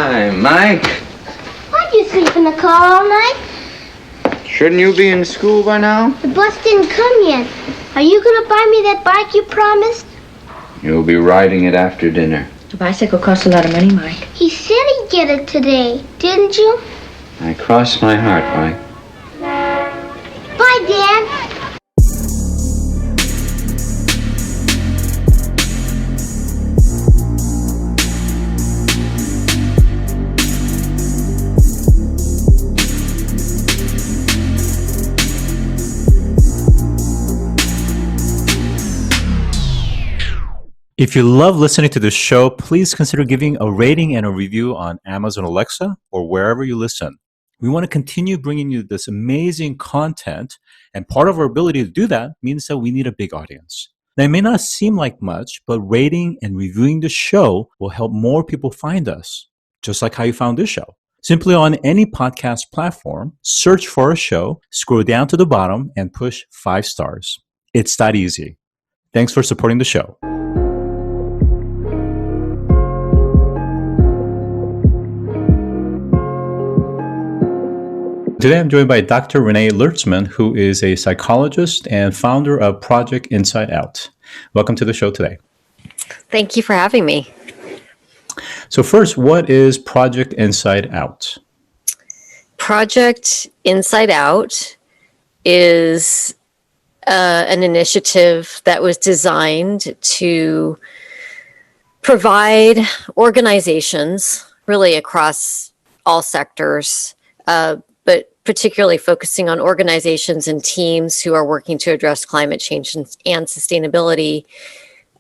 Hi, Mike. Why'd you sleep in the car all night? Shouldn't you be in school by now? The bus didn't come yet. Are you gonna buy me that bike you promised? You'll be riding it after dinner. A bicycle costs a lot of money, Mike. He said he'd get it today, didn't you? I cross my heart, Mike. Bye, Dad. If you love listening to this show, please consider giving a rating and a review on Amazon Alexa or wherever you listen. We want to continue bringing you this amazing content, and part of our ability to do that means that we need a big audience. Now, it may not seem like much, but rating and reviewing the show will help more people find us, just like how you found this show. Simply on any podcast platform, search for a show, scroll down to the bottom, and push 5 stars. It's that easy. Thanks for supporting the show. Today, I'm joined by Dr. Renee Lertzman, who is a psychologist and founder of Project InsideOut. Welcome to the show today. Thank you for having me. So first, what is Project InsideOut? Project InsideOut is an initiative that was designed to provide organizations, really across all sectors, but particularly focusing on organizations and teams who are working to address climate change and sustainability,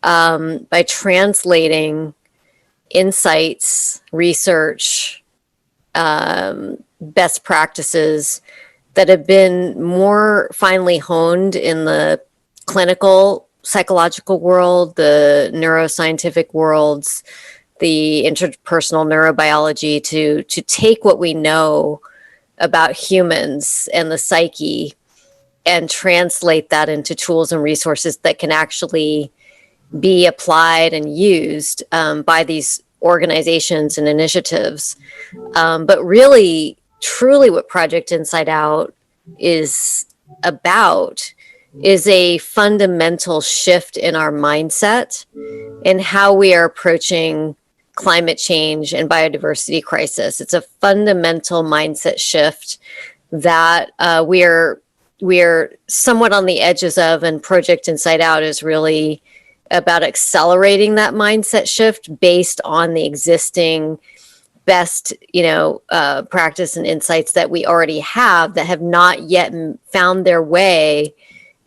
by translating insights, research, best practices that have been more finely honed in the clinical psychological world, the neuroscientific worlds, the interpersonal neurobiology, to take what we know about humans and the psyche and translate that into tools and resources that can actually be applied and used by these organizations and initiatives. But really, truly what Project InsideOut is about is a fundamental shift in our mindset in how we are approaching climate change and biodiversity crisis. It's a fundamental mindset shift that we are somewhat on the edges of, and Project InsideOut is really about accelerating that mindset shift based on the existing best, practice and insights that we already have that have not yet found their way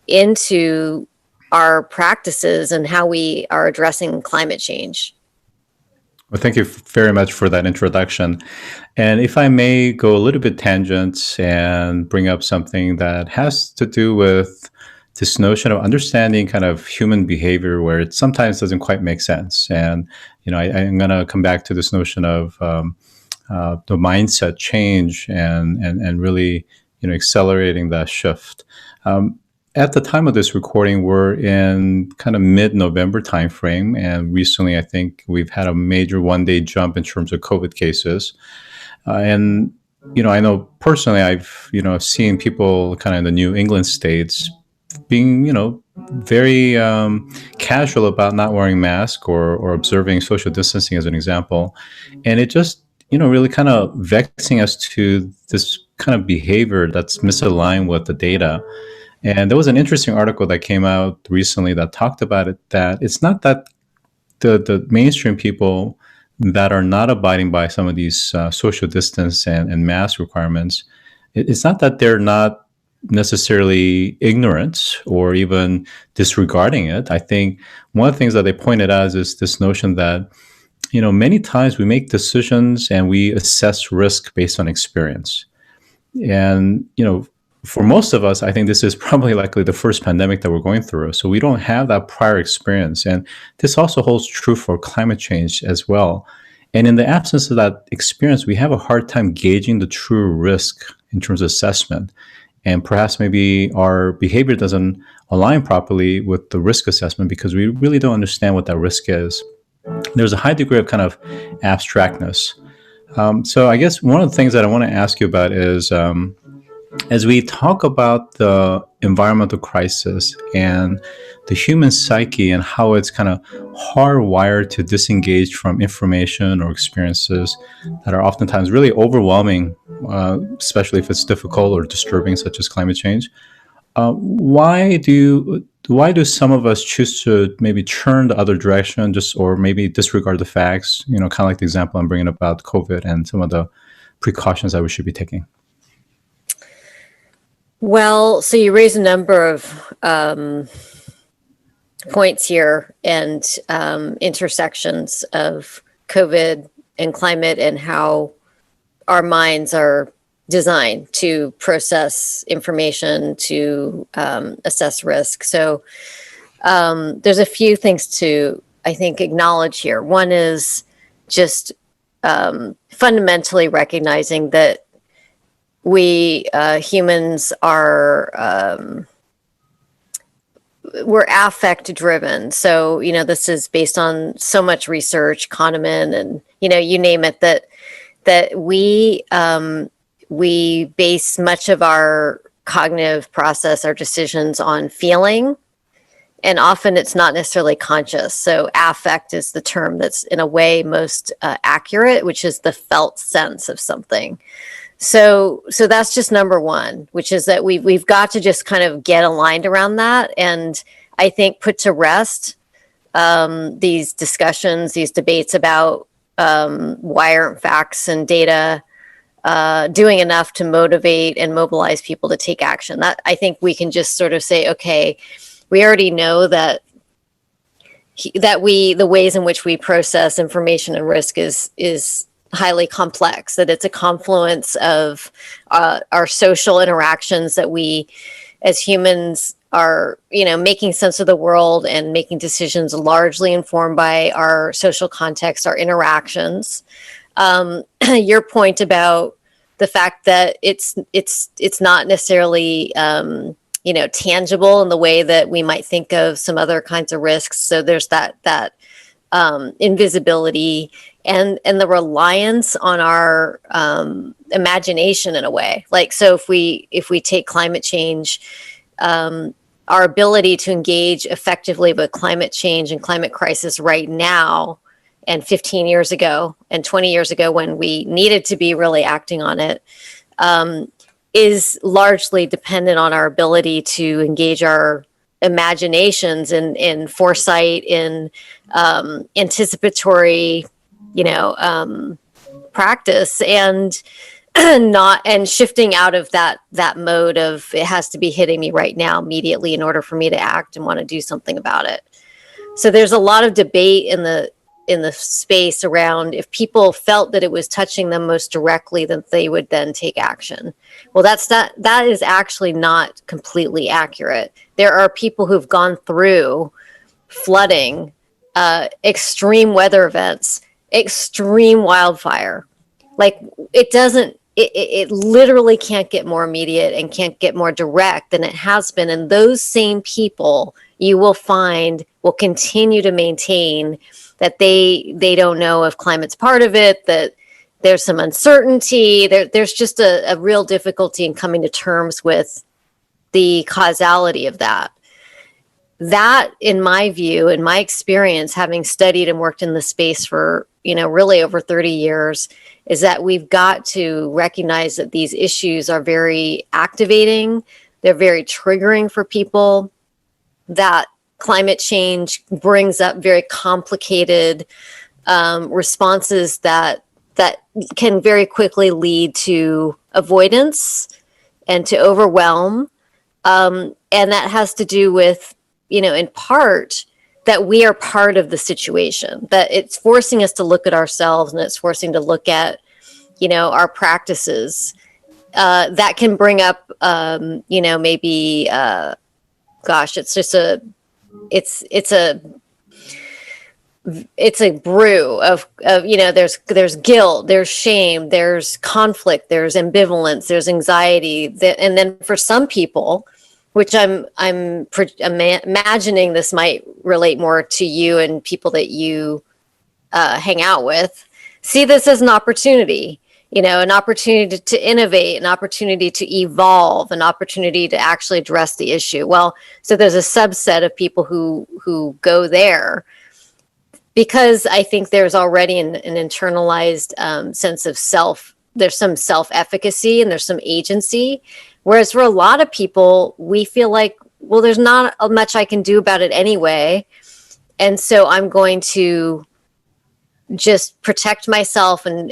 into our practices and how we are addressing climate change. Well, thank you very much for that introduction. And if I may go a little bit tangent and bring up something that has to do with this notion of understanding kind of human behavior where it sometimes doesn't quite make sense. And, I'm going to come back to this notion of the mindset change and really, accelerating that shift. At the time of this recording, we're in kind of mid-November timeframe, and recently I think we've had a major one-day jump in terms of COVID cases. And I know personally I've seen people kind of in the New England states being very casual about not wearing masks or observing social distancing as an example, and it just really kind of vexing us to this kind of behavior that's misaligned with the data. And there was an interesting article that came out recently that talked about it, that it's not that the mainstream people that are not abiding by some of these social distance and mask requirements, it's not that they're not necessarily ignorant or even disregarding it. I think one of the things that they pointed out is this notion that, many times we make decisions and we assess risk based on experience. And, for most of us, I think this is probably likely the first pandemic that we're going through. So we don't have that prior experience. And this also holds true for climate change as well. And in the absence of that experience, we have a hard time gauging the true risk in terms of assessment. And perhaps maybe our behavior doesn't align properly with the risk assessment because we really don't understand what that risk is. There's a high degree of kind of abstractness. So I guess one of the things that I want to ask you about is, as we talk about the environmental crisis and the human psyche and how it's kind of hardwired to disengage from information or experiences that are oftentimes really overwhelming, especially if it's difficult or disturbing, such as climate change. Why do some of us choose to maybe turn the other direction, just or maybe disregard the facts? You know, kind of like the example I'm bringing about COVID and some of the precautions that we should be taking. Well, so you raise a number of points here and intersections of COVID and climate and how our minds are designed to process information, to assess risk. So there's a few things to, I think, acknowledge here. One is just fundamentally recognizing that we humans are we're affect driven. So, you know, this is based on so much research, Kahneman, and, you know, you name it, that we base much of our cognitive process, our decisions on feeling, and often it's not necessarily conscious. So affect is the term that's in a way most accurate, which is the felt sense of something. So that's just number one, which is that we've got to just kind of get aligned around that, and I think put to rest these discussions, these debates about why aren't facts and data doing enough to motivate and mobilize people to take action. That I think we can just sort of say, okay, we already know that the ways in which we process information and risk is highly complex, that it's a confluence of our social interactions, that we as humans are, you know, making sense of the world and making decisions largely informed by our social context, our interactions. Your point about the fact that it's not necessarily you know, tangible in the way that we might think of some other kinds of risks. So there's that invisibility and the reliance on our imagination in a way. Like, so if we take climate change, our ability to engage effectively with climate change and climate crisis right now, and 15 years ago and 20 years ago when we needed to be really acting on it, is largely dependent on our ability to engage our imaginations in foresight, in anticipatory, you know, practice, and shifting out of that mode of it has to be hitting me right now immediately in order for me to act and want to do something about it. So there's a lot of debate in the space around if people felt that it was touching them most directly, that they would then take action. Well, that is actually not completely accurate. There are people who've gone through flooding, extreme weather events, extreme wildfire. Like, it literally can't get more immediate and can't get more direct than it has been. And those same people, you will find, will continue to maintain that they don't know if climate's part of it, that there's some uncertainty. There's just a real difficulty in coming to terms with the causality of that. That, in my view, in my experience, having studied and worked in the space for, you know, really over 30 years, is that we've got to recognize that these issues are very activating. They're very triggering for people, that climate change brings up very complicated responses that can very quickly lead to avoidance and to overwhelm. And that has to do with, you know, in part, that we are part of the situation, that it's forcing us to look at ourselves, and it's forcing to look at, you know, our practices that can bring up, you know, maybe, it's a brew of, you know, there's guilt, there's shame, there's conflict, there's ambivalence, there's anxiety, and then for some people, which I'm imagining this might relate more to you and people that you hang out with, see this as an opportunity, an opportunity to innovate, an opportunity to evolve, an opportunity to actually address the issue. Well, so there's a subset of people who go there because I think there's already an internalized sense of self. There's some self-efficacy and there's some agency. Whereas for a lot of people, we feel like, well, there's not much I can do about it anyway. And so I'm going to just protect myself and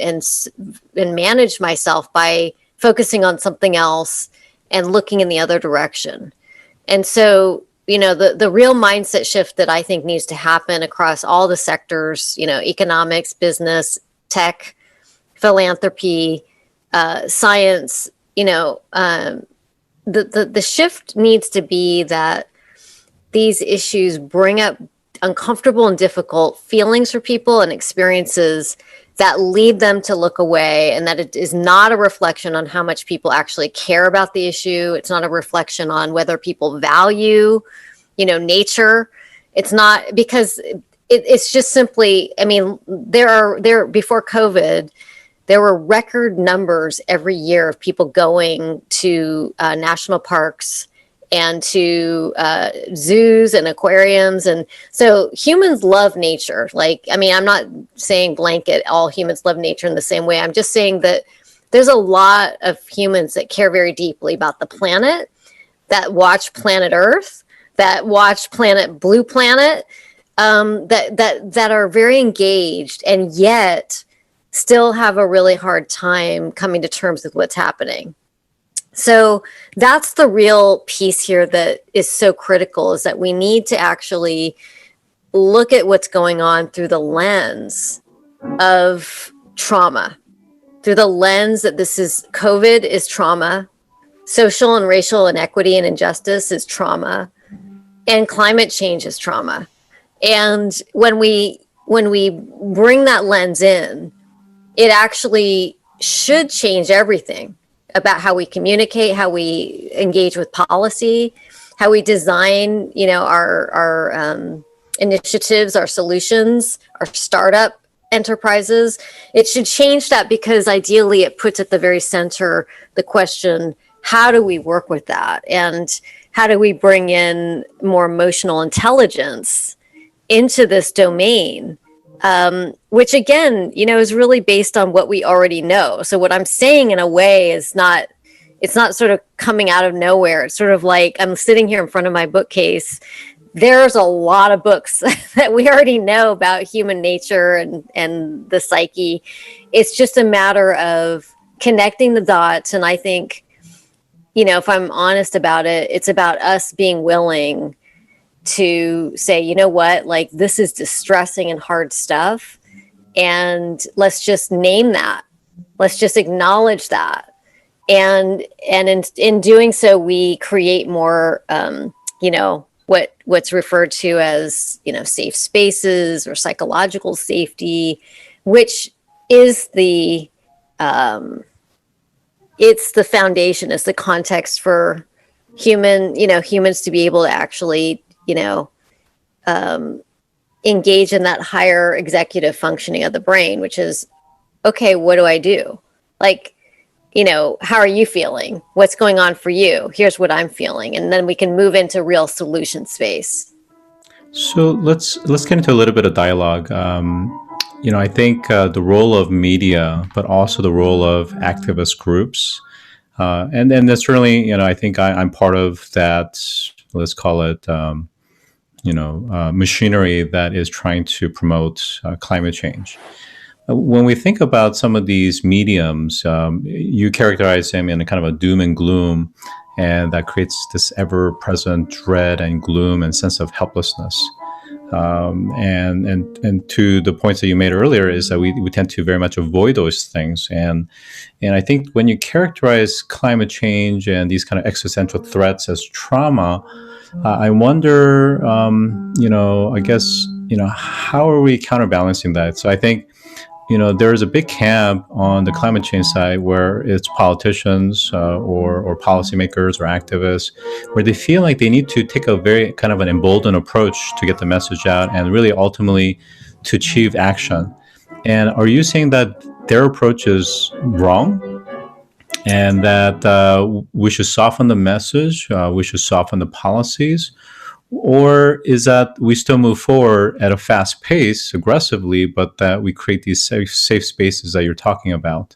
manage myself by focusing on something else and looking in the other direction. And so, the real mindset shift that I think needs to happen across all the sectors, economics, business, tech, philanthropy, science, the shift needs to be that these issues bring up uncomfortable and difficult feelings for people and experiences that lead them to look away, and that it is not a reflection on how much people actually care about the issue. It's not a reflection on whether people value, nature. It's not, because it's just simply, there before COVID, there were record numbers every year of people going to national parks and to zoos and aquariums. And so humans love nature. I'm not saying blanket all humans love nature in the same way. I'm just saying that there's a lot of humans that care very deeply about the planet, that watch Planet Earth, that watch Blue Planet, that are very engaged and yet still have a really hard time coming to terms with what's happening. So that's the real piece here that is so critical, is that we need to actually look at what's going on through the lens of trauma, through the lens that COVID is trauma, social and racial inequity and injustice is trauma, and climate change is trauma. And when we bring that lens in, it actually should change everything about how we communicate, how we engage with policy, how we design, our initiatives, our solutions, our startup enterprises. It should change that, because ideally it puts at the very center the question, how do we work with that? And how do we bring in more emotional intelligence into this domain? Which again, is really based on what we already know. So what I'm saying in a way it's not sort of coming out of nowhere. It's sort of like I'm sitting here in front of my bookcase. There's a lot of books that we already know about human nature and the psyche. It's just a matter of connecting the dots. And I think, if I'm honest about it, it's about us being willing to say, you know what, this is distressing and hard stuff. And let's just name that. Let's just acknowledge that. And in doing so, we create more, what's referred to as, safe spaces or psychological safety, which is it's the foundation, it's the context for humans to be able to actually, engage in that higher executive functioning of the brain, which is, okay, what do I do? How are you feeling? What's going on for you? Here's what I'm feeling. And then we can move into real solution space. So let's get into a little bit of dialogue. I think the role of media, but also the role of activist groups, and then that's really, I think I'm part of that. Let's call it, machinery that is trying to promote climate change. When we think about some of these mediums, you characterize them in a kind of a doom and gloom, and that creates this ever-present dread and gloom and sense of helplessness. And to the points that you made earlier is that we tend to very much avoid those things. And I think when you characterize climate change and these kind of existential threats as trauma, I wonder, I guess, how are we counterbalancing that? So I think, there's a big camp on the climate change side where it's politicians or policymakers or activists, where they feel like they need to take a very kind of an emboldened approach to get the message out and really ultimately to achieve action. And are you saying that their approach is wrong and that we should soften the message, we should soften the policies? Or is that we still move forward at a fast pace, aggressively, but that we create these safe spaces that you're talking about?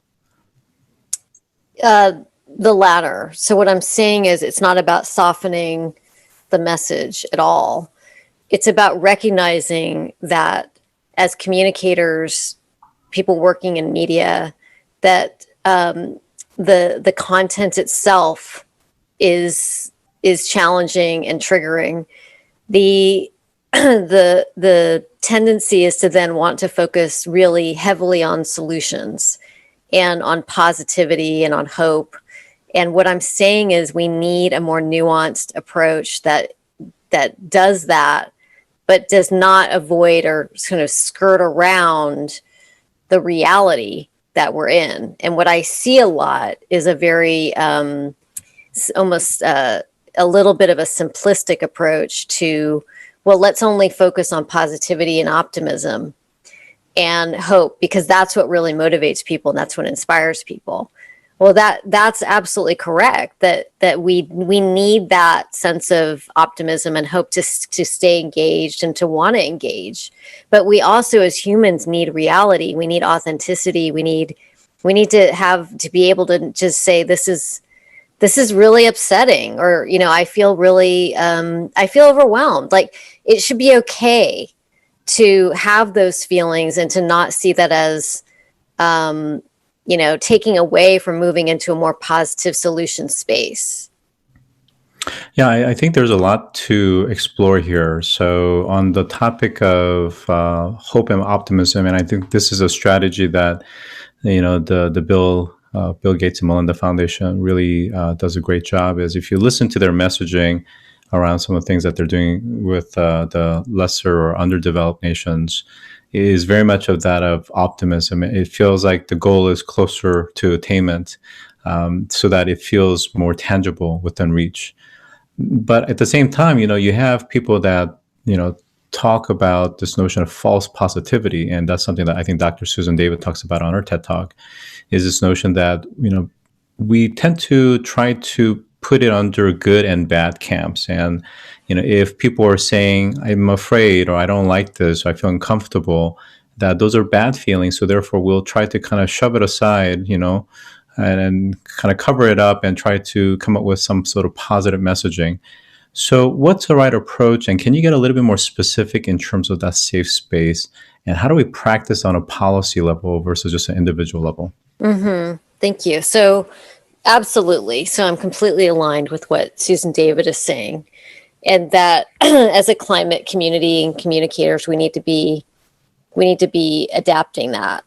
The latter. So what I'm saying is it's not about softening the message at all. It's about recognizing that as communicators, people working in media, that the content itself is challenging and triggering. The the tendency is to then want to focus really heavily on solutions and on positivity and on hope. And what I'm saying is we need a more nuanced approach that does that, but does not avoid or kind of skirt around the reality that we're in. And what I see a lot is a very almost a little bit of a simplistic approach to, well, let's only focus on positivity and optimism and hope, because that's what really motivates people and that's what inspires people. Well, that's absolutely correct. That we need that sense of optimism and hope to stay engaged and to want to engage. But we also, as humans, need reality. We need authenticity. We need to be able to just say this is really upsetting, or I feel really I feel overwhelmed. Like, it should be okay to have those feelings and to not see that as taking away from moving into a more positive solution space. Yeah, I think there's a lot to explore here. So, on the topic of hope and optimism, and I think this is a strategy that the Bill Gates and Melinda Foundation really does a great job. Is if you listen to their messaging around some of the things that they're doing with the lesser or underdeveloped nations, is very much of that of optimism. It feels like the goal is closer to attainment, so that it feels more tangible within reach. But at the same time, you have people that talk about this notion of false positivity, and that's something that I think Dr. Susan David talks about on her TED Talk. Is this notion that we tend to try to put it under good and bad camps, and if people are saying I'm afraid or I don't like this, or I feel uncomfortable, that those are bad feelings. So therefore, we'll try to kind of shove it aside, and kind of cover it up and try to come up with some sort of positive messaging. So what's the right approach? And can you get a little bit more specific in terms of that safe space? And how do we practice on a policy level versus just an individual level? Mm-hmm. Thank you. So absolutely. So I'm completely aligned with what Susan David is saying. And that as a climate community and communicators, we need to be adapting that,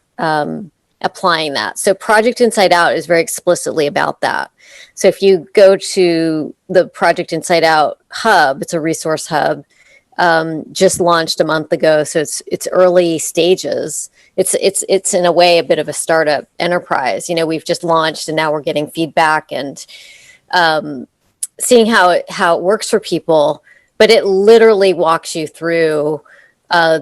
applying that. So Project InsideOut is very explicitly about that. So if you go to the Project InsideOut hub, it's a resource hub, just launched a month ago. So it's early stages. It's in a way a bit of a startup enterprise. We've just launched and now we're getting feedback and seeing how it works for people. But it literally walks you through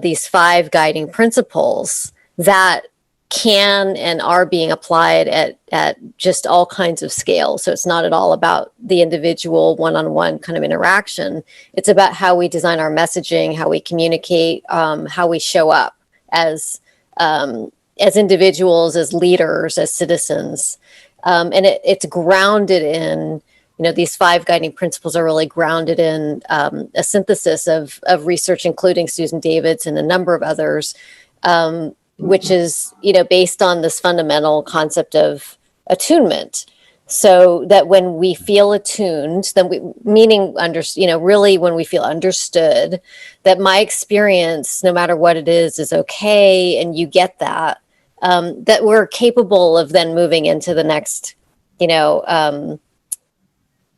these 5 guiding principles that can and are being applied at just all kinds of scales. So it's not at all about the individual one-on-one kind of interaction. It's about how we design our messaging, how we communicate, how we show up as individuals, as leaders, as citizens. And it's grounded in, these 5 guiding principles are really grounded in a synthesis of research, including Susan David's and a number of others, which is, based on this fundamental concept of attunement. So that when we feel attuned, then really when we feel understood, that my experience, no matter what it is okay, and you get that, that we're capable of then moving into the next,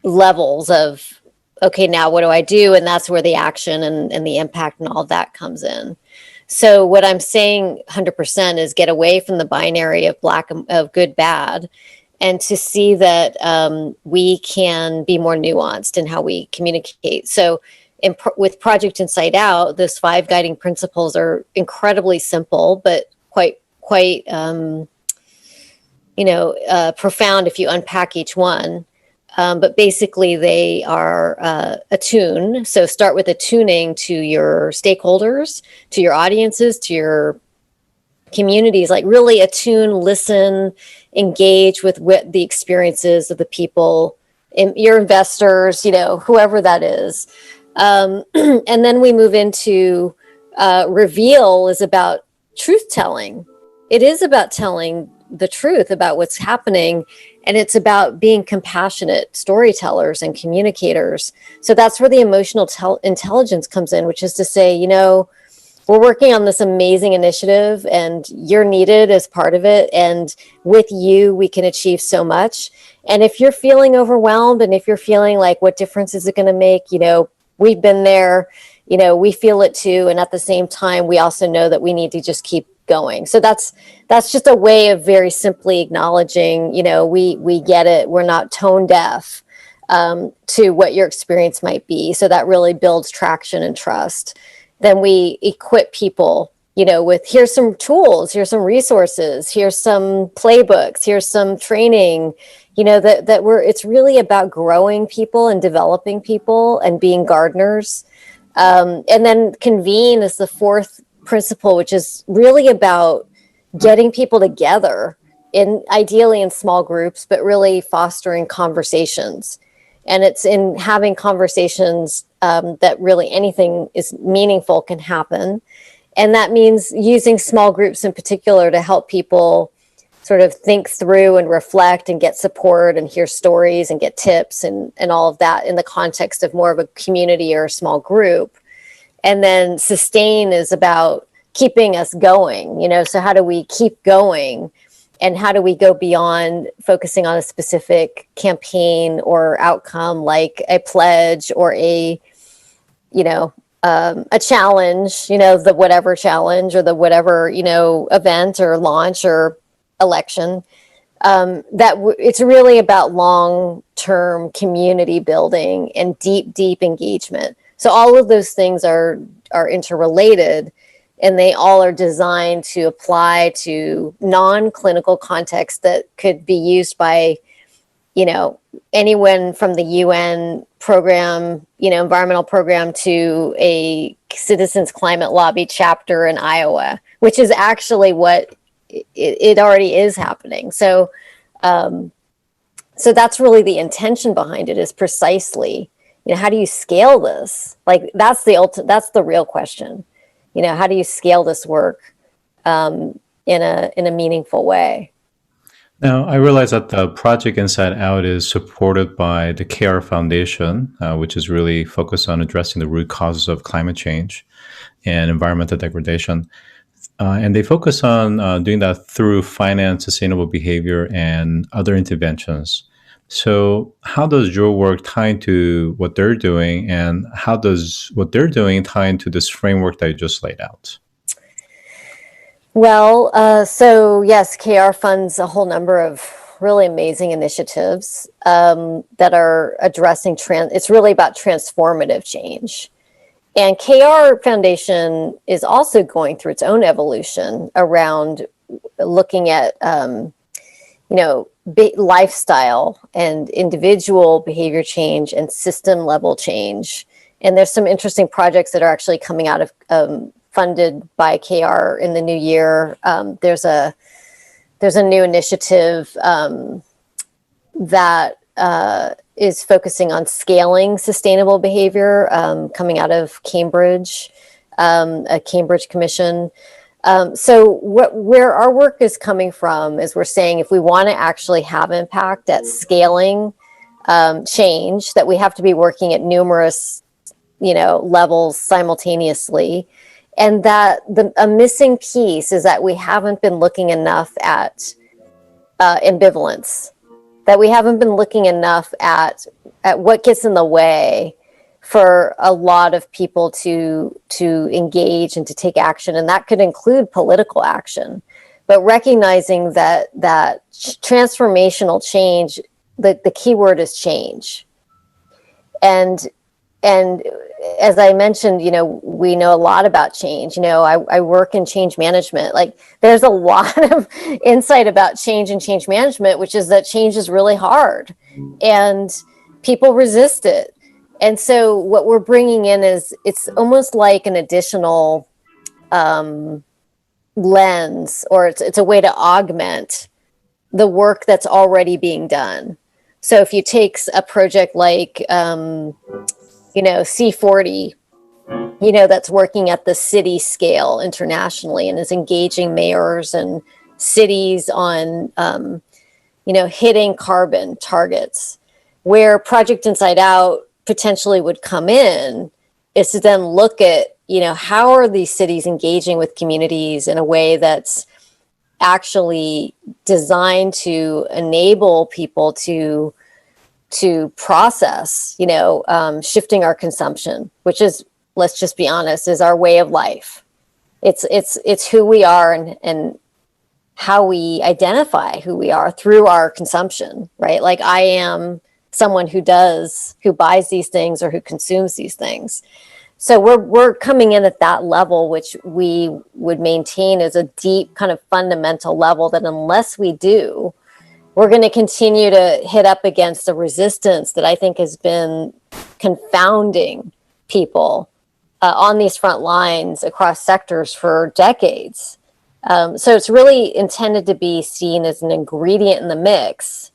levels of, okay, now what do I do? And that's where the action and the impact and all of that comes in. So what I'm saying 100% is get away from the binary of good, bad, and to see that we can be more nuanced in how we communicate. So with Project InsideOut, those 5 guiding principles are incredibly simple, but quite quite, profound if you unpack each one. But basically, they are attune. So start with attuning to your stakeholders, to your audiences, to your communities. Like really attune, listen, engage with what the experiences of the people, your investors, whoever that is. And then we move into reveal is about truth telling. It is about telling the truth about what's happening. And it's about being compassionate storytellers and communicators. So that's where the emotional intelligence comes in, which is to say, we're working on this amazing initiative and you're needed as part of it. And with you, we can achieve so much. And if you're feeling overwhelmed and if you're feeling like, what difference is it going to make? We've been there, we feel it too. And at the same time, we also know that we need to just keep going. So that's just a way of very simply acknowledging, we get it. We're not tone deaf to what your experience might be. So that really builds traction and trust. Then we equip people, with here's some tools, here's some resources, here's some playbooks, here's some training, it's really about growing people and developing people and being gardeners. And then convene is the fourth principle, which is really about getting people together ideally in small groups, but really fostering conversations. And it's in having conversations that really anything is meaningful can happen. And that means using small groups in particular to help people sort of think through and reflect and get support and hear stories and get tips and all of that in the context of more of a community or a small group. And then sustain is about keeping us going, so how do we keep going? And how do we go beyond focusing on a specific campaign or outcome, like a pledge or a challenge, the whatever challenge or the whatever, event or launch or election, it's really about long-term community building and deep engagement. So all of those things are interrelated, and they all are designed to apply to non-clinical contexts that could be used by, anyone from the UN program, environmental program to a citizens climate lobby chapter in Iowa, which is actually what it already is happening. So that's really the intention behind it, is precisely, how do you scale this? Like that's the real question. How do you scale this work in a meaningful way? Now, I realize that the Project InsideOut is supported by the KR Foundation, which is really focused on addressing the root causes of climate change and environmental degradation. And they focus on doing that through finance, sustainable behavior, and other interventions. So how does your work tie into what they're doing, and how does what they're doing tie into this framework that you just laid out? Well, so yes, KR funds a whole number of really amazing initiatives that are addressing it's really about transformative change. And KR Foundation is also going through its own evolution around looking at, lifestyle and individual behavior change and system level change. And there's some interesting projects that are actually coming out of funded by KR in the new year. There's a new initiative that is focusing on scaling sustainable behavior, coming out of Cambridge, a Cambridge Commission. So where our work is coming from is we're saying if we want to actually have impact at scaling change, that we have to be working at numerous, levels simultaneously. And that a missing piece is that we haven't been looking enough at ambivalence, that we haven't been looking enough at what gets in the way for a lot of people to engage and to take action. And that could include political action, but recognizing that transformational change, the key word is change. And and as I mentioned, we know a lot about change. I work in change management. Like, there's a lot of insight about change and change management, which is that change is really hard and people resist it. And so what we're bringing in is, it's almost like an additional lens, or it's a way to augment the work that's already being done. So if you take a project like, C40, that's working at the city scale internationally and is engaging mayors and cities on, hitting carbon targets, where Project Inside Out potentially would come in is to then look at, how are these cities engaging with communities in a way that's actually designed to enable people to process, shifting our consumption, which is, let's just be honest, is our way of life. It's who we are and how we identify who we are through our consumption, right? Like, I am someone who buys these things or who consumes these things. So we're coming in at that level, which we would maintain as a deep kind of fundamental level that unless we do, we're going to continue to hit up against the resistance that I think has been confounding people on these front lines across sectors for decades. So it's really intended to be seen as an ingredient in the mix,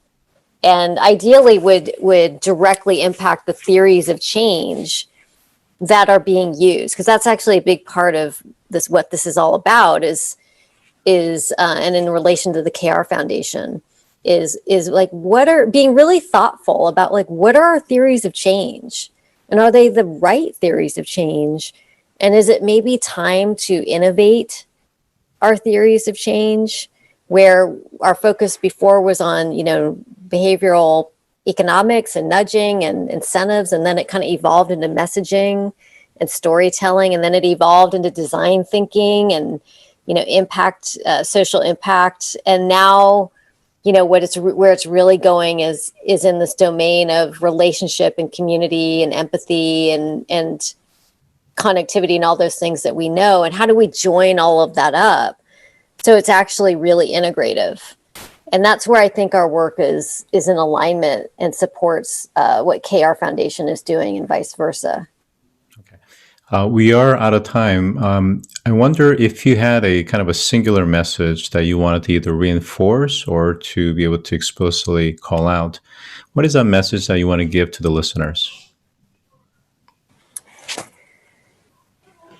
and ideally would directly impact the theories of change that are being used, because that's actually a big part of this. What this is all about is and in relation to the KR Foundation is like, being really thoughtful about, like, what are our theories of change, and are they the right theories of change, and is it maybe time to innovate our theories of change, where our focus before was on, behavioral economics and nudging and incentives, and then it kind of evolved into messaging and storytelling, and then it evolved into design thinking and impact, social impact, and now where it's really going is in this domain of relationship and community and empathy and connectivity and all those things that we know, and how do we join all of that up so it's actually really integrative. And that's where I think our work is in alignment and supports what KR Foundation is doing, and vice versa. Okay. We are out of time. I wonder if you had a kind of a singular message that you wanted to either reinforce or to be able to explicitly call out. What is that message that you want to give to the listeners?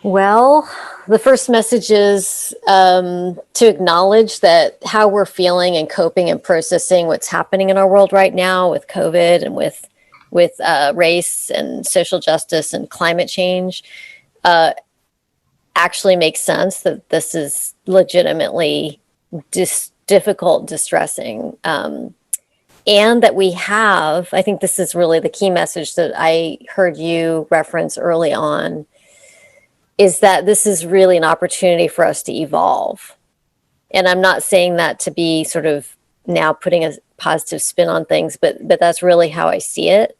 Well, the first message is to acknowledge that how we're feeling and coping and processing what's happening in our world right now with COVID and with race and social justice and climate change actually makes sense, that this is legitimately difficult, distressing, and that we have, I think this is really the key message that I heard you reference early on, is that this is really an opportunity for us to evolve. And I'm not saying that to be sort of now putting a positive spin on things, but that's really how I see it,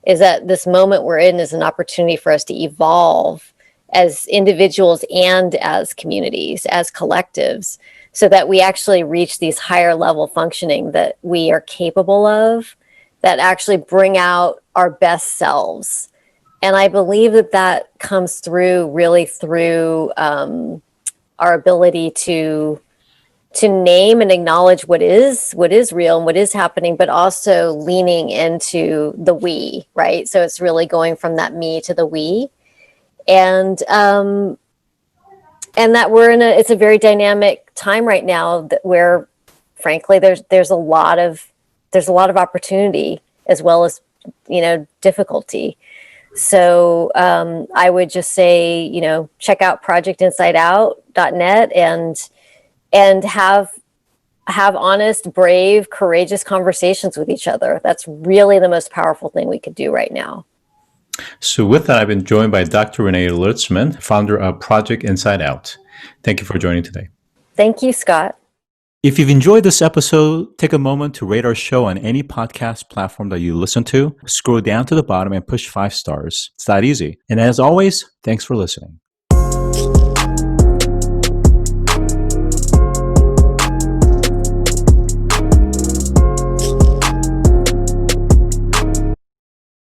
is that this moment we're in is an opportunity for us to evolve as individuals and as communities, as collectives, so that we actually reach these higher level functioning that we are capable of, that actually bring out our best selves. And I believe that comes through our ability to name and acknowledge what is real and what is happening, but also leaning into the we, right? So it's really going from that me to the we, and that we're it's a very dynamic time right now, where frankly there's a lot of opportunity as well as difficulty. So I would just say, check out projectinsideout.net and have honest, brave, courageous conversations with each other. That's really the most powerful thing we could do right now. So with that, I've been joined by Dr. Renee Lertzman, founder of Project InsideOut. Thank you for joining today. Thank you, Scott. If you've enjoyed this episode, take a moment to rate our show on any podcast platform that you listen to. Scroll down to the bottom and push 5 stars. It's that easy. And as always, thanks for listening.